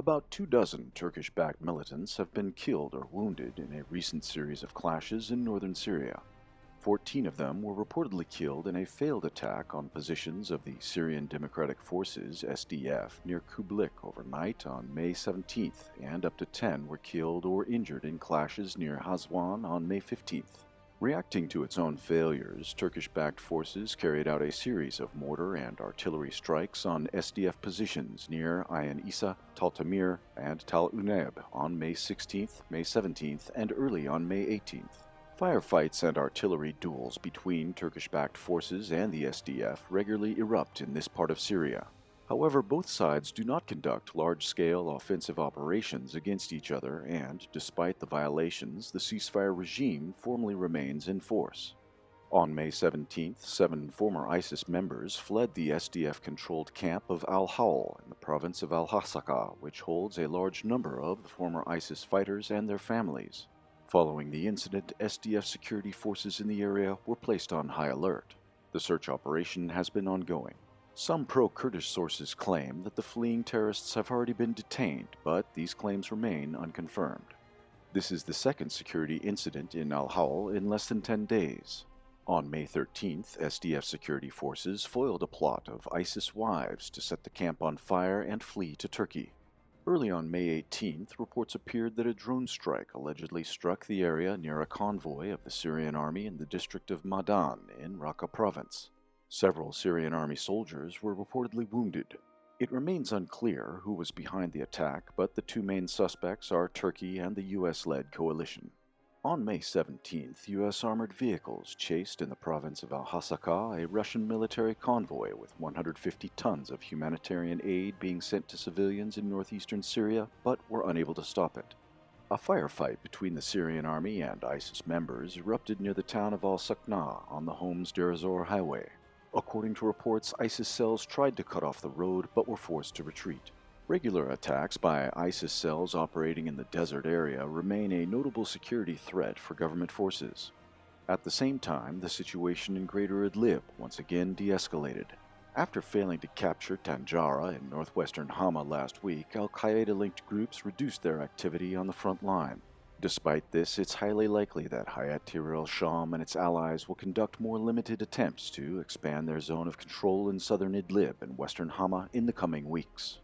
About 2 dozen Turkish-backed militants have been killed or wounded in a recent series of clashes in northern Syria. 14 of them were reportedly killed in a failed attack on positions of the Syrian Democratic Forces (SDF) near Kublik overnight on May 17th, and up to 10 were killed or injured in clashes near Hazwan on May 15th. Reacting to its own failures, Turkish-backed forces carried out a series of mortar and artillery strikes on SDF positions near Ayn Issa, Tal Tamir, and Tal Uneb on May 16th, May 17th, and early on May 18th. Firefights and artillery duels between Turkish-backed forces and the SDF regularly erupt in this part of Syria. However, both sides do not conduct large-scale offensive operations against each other, and, despite the violations, the ceasefire regime formally remains in force. On May 17th, 7 former ISIS members fled the SDF-controlled camp of Al-Hawl in the province of Al-Hasaka, which holds a large number of the former ISIS fighters and their families. Following the incident, SDF security forces in the area were placed on high alert. The search operation has been ongoing. Some pro-Kurdish sources claim that the fleeing terrorists have already been detained, but these claims remain unconfirmed. This is the second security incident in Al-Hawl in less than 10 days. On May 13th, SDF security forces foiled a plot of ISIS wives to set the camp on fire and flee to Turkey. Early on May 18th, reports appeared that a drone strike allegedly struck the area near a convoy of the Syrian army in the district of Madan in Raqqa province. Several Syrian army soldiers were reportedly wounded. It remains unclear who was behind the attack, but the two main suspects are Turkey and the US-led coalition. On May 17th, US armored vehicles chased in the province of Al-Hasaka a Russian military convoy with 150 tons of humanitarian aid being sent to civilians in northeastern Syria, but were unable to stop it. A firefight between the Syrian army and ISIS members erupted near the town of AL-SUKHNA on the Homs-Deir ez-Zor highway. According to reports, ISIS cells tried to cut off the road but were forced to retreat. Regular attacks by ISIS cells operating in the desert area remain a notable security threat for government forces. At the same time, the situation in Greater Idlib once again de-escalated. After failing to capture Tanjara in northwestern Hama last week, al-Qaeda-linked groups reduced their activity on the front line. Despite this, it's highly likely that Hayat Tahrir al-Sham and its allies will conduct more limited attempts to expand their zone of control in southern Idlib and western Hama in the coming weeks.